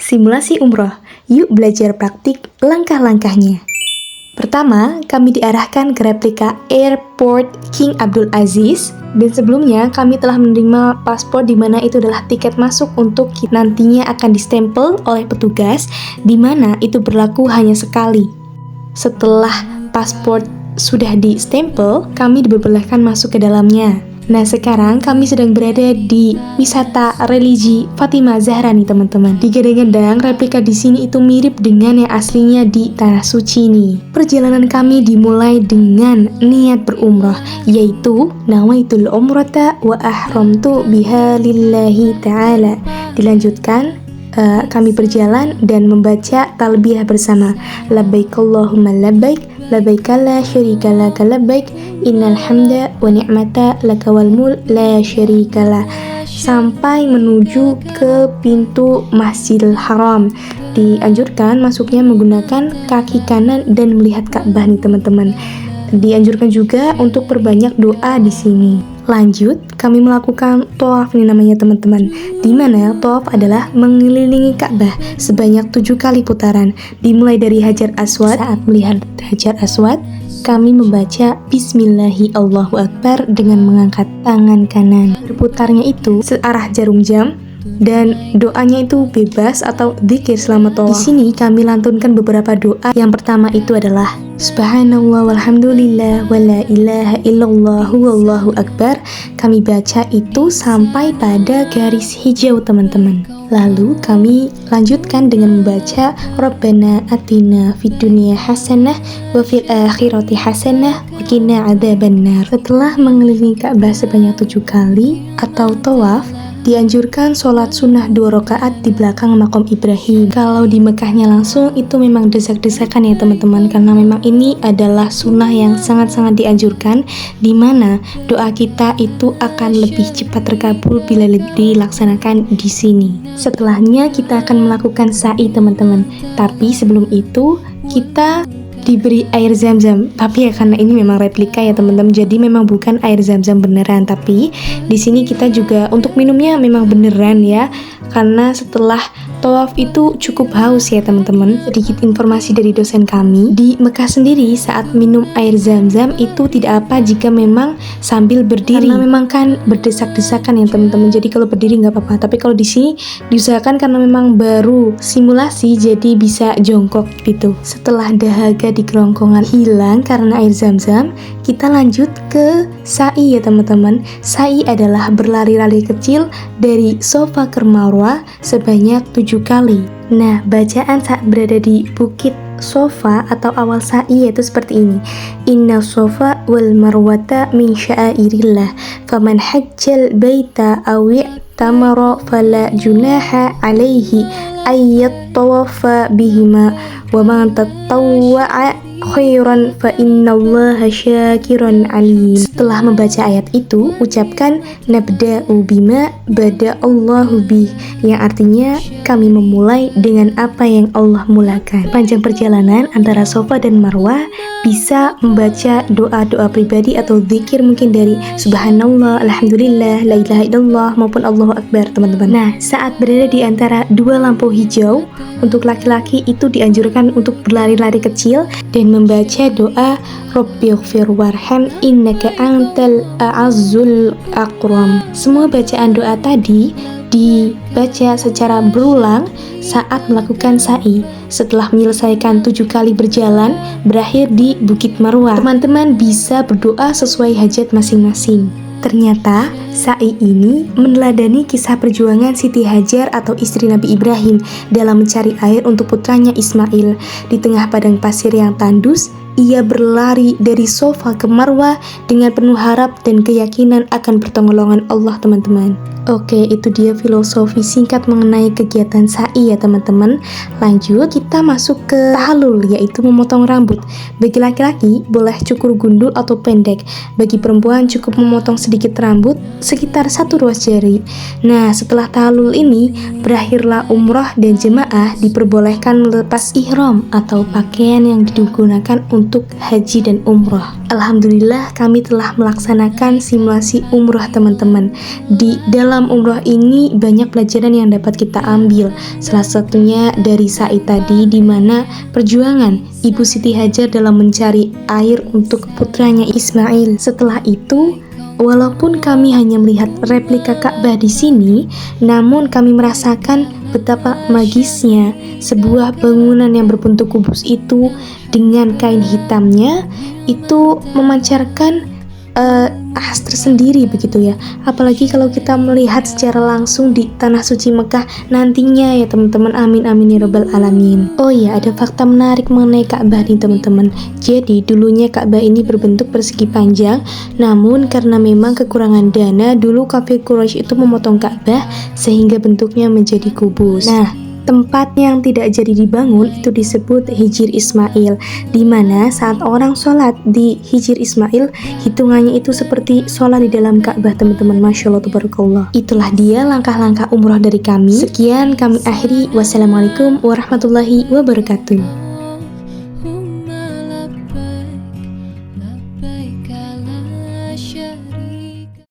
simulasi umroh. Yuk belajar praktik langkah-langkahnya. Pertama, kami diarahkan ke replika Airport King Abdul Aziz. Dan sebelumnya, kami telah menerima paspor di mana itu adalah tiket masuk untuk nantinya akan distempel oleh petugas, di mana itu berlaku hanya sekali. Setelah paspor sudah distempel, kami diperbolehkan masuk ke dalamnya. Nah, sekarang kami sedang berada di wisata religi Fatimah Zahra nih teman-teman. Digadang-gadang replika di sini itu mirip dengan yang aslinya di Tanah Suci nih. Perjalanan kami dimulai dengan niat berumrah, yaitu nawaitul umrata wa ahramtu biha lillahi ta'ala. Dilanjutkan, kami berjalan dan membaca talbiyah bersama. Labbaik Allahumma labbaik, labbaik la syarika laka labbaik, innal hamda wa ni'mata laka wal mulk la syarika la. Sampai menuju ke pintu Masjidil Haram. Dianjurkan masuknya menggunakan kaki kanan dan melihat Ka'bah nih teman-teman. Dianjurkan juga untuk perbanyak doa di sini. Lanjut, kami melakukan tawaf nih namanya teman-teman. Di mana tawaf adalah mengelilingi Ka'bah sebanyak 7 kali putaran. Dimulai dari Hajar Aswad. Saat melihat Hajar Aswad, kami membaca Bismillahi Allahu Akbar dengan mengangkat tangan kanan. Berputarnya itu searah jarum jam. Dan doanya itu bebas atau dzikir selama tawaf. Di sini kami lantunkan beberapa doa. Yang pertama itu adalah Subhanallah walhamdulillah wa la ilaha illallah wallahu akbar. Kami baca itu sampai pada garis hijau teman-teman. Lalu kami lanjutkan dengan membaca Rabbana atina fid dunya hasanah wa fil akhirati hasanah wa qina adzabannar. Setelah mengelilingi Ka'bah sebanyak 7 kali atau tawaf, dianjurkan sholat sunnah 2 rakaat di belakang makom Ibrahim. Kalau di Mekahnya langsung itu memang desak-desakan ya teman-teman, karena memang ini adalah sunnah yang sangat-sangat dianjurkan, di mana doa kita itu akan lebih cepat terkabul bila dilaksanakan di sini. Setelahnya kita akan melakukan sa'i teman-teman. Tapi sebelum itu kita diberi air zam-zam, tapi ya karena ini memang replika ya teman-teman, jadi memang bukan air zam-zam beneran. Tapi di sini kita juga untuk minumnya memang beneran ya, karena setelah tawaf itu cukup haus ya teman-teman. Sedikit informasi dari dosen kami, di Mekah sendiri saat minum air zam-zam itu tidak apa jika memang sambil berdiri, karena memang kan berdesak-desakan ya teman-teman, jadi kalau berdiri nggak apa-apa. Tapi kalau di sini diusahakan karena memang baru simulasi, jadi bisa jongkok gitu. Setelah dahaga di kerongkongan hilang karena air zam-zam, kita lanjut ke sa'i ya teman-teman. Sa'i adalah berlari-lari kecil dari Safa ke Marwah sebanyak 7 kali. Nah, bacaan saat berada di bukit Safa atau awal sa'i yaitu seperti ini. Inna Safa wal Marwata min sya'airillah, faman hajjal baita aw i'tamara fala junaha alaihi ayyat tawafa bihima wa man tatawwa'a khairan fa innallaha syakiran alim. Setelah membaca ayat itu, ucapkan nabda'u bima bada'allahu bih, yang artinya kami memulai dengan apa yang Allah mulakan. Panjang perjalanan antara Safa dan Marwah bisa membaca doa-doa pribadi atau zikir mungkin dari Subhanallah, Alhamdulillah, La ilaha illallah maupun Allahu Akbar teman-teman. Nah, saat berada di antara 2 lampu hijau, untuk laki-laki itu dianjurkan untuk berlari-lari kecil dan membaca doa Rabbighfir warham innaka antal a'azzul akram. Semua bacaan doa tadi dibaca secara berulang saat melakukan sa'i. Setelah menyelesaikan 7 kali berjalan, berakhir di Bukit Marwah. Teman-teman bisa berdoa sesuai hajat masing-masing. Ternyata sa'i ini meneladani kisah perjuangan Siti Hajar atau istri Nabi Ibrahim dalam mencari air untuk putranya Ismail. Di tengah padang pasir yang tandus, ia berlari dari Safa ke Marwah dengan penuh harap dan keyakinan akan pertolongan Allah teman-teman. Oke, itu dia filosofi singkat mengenai kegiatan sa'i ya teman-teman. Lanjut, kita masuk ke tahallul, yaitu memotong rambut. Bagi laki-laki, boleh cukur gundul atau pendek. Bagi perempuan, cukup memotong sedikit rambut, sekitar 1 ruas jari. Nah, setelah tahallul ini, berakhirlah umrah dan jemaah diperbolehkan melepas ihram atau pakaian yang digunakan untuk untuk haji dan umroh. Alhamdulillah kami telah melaksanakan simulasi umroh teman-teman. Di dalam umroh ini banyak pelajaran yang dapat kita ambil. Salah satunya dari Said tadi, di mana perjuangan Ibu Siti Hajar dalam mencari air untuk putranya Ismail. Setelah itu, walaupun kami hanya melihat replika Ka'bah di sini, namun kami merasakan betapa magisnya sebuah bangunan yang berbentuk kubus itu dengan kain hitamnya itu memancarkan khas tersendiri begitu ya. Apalagi kalau kita melihat secara langsung di tanah suci Mekah nantinya ya teman-teman. Amin amin ya rabbal alamin. Oh ya, ada fakta menarik mengenai Ka'bah nih teman-teman. Jadi dulunya Ka'bah ini berbentuk persegi panjang, namun karena memang kekurangan dana, dulu kafir Quraisy itu memotong Ka'bah sehingga bentuknya menjadi kubus. Nah, tempat yang tidak jadi dibangun itu disebut Hijr Ismail, di mana saat orang sholat di Hijr Ismail, hitungannya itu seperti sholat di dalam Ka'bah teman-teman. Masya Allah, tabarakallah. Itulah dia langkah-langkah umroh dari kami. Sekian kami akhiri. Wassalamualaikum warahmatullahi wabarakatuh. Labbaik la syarika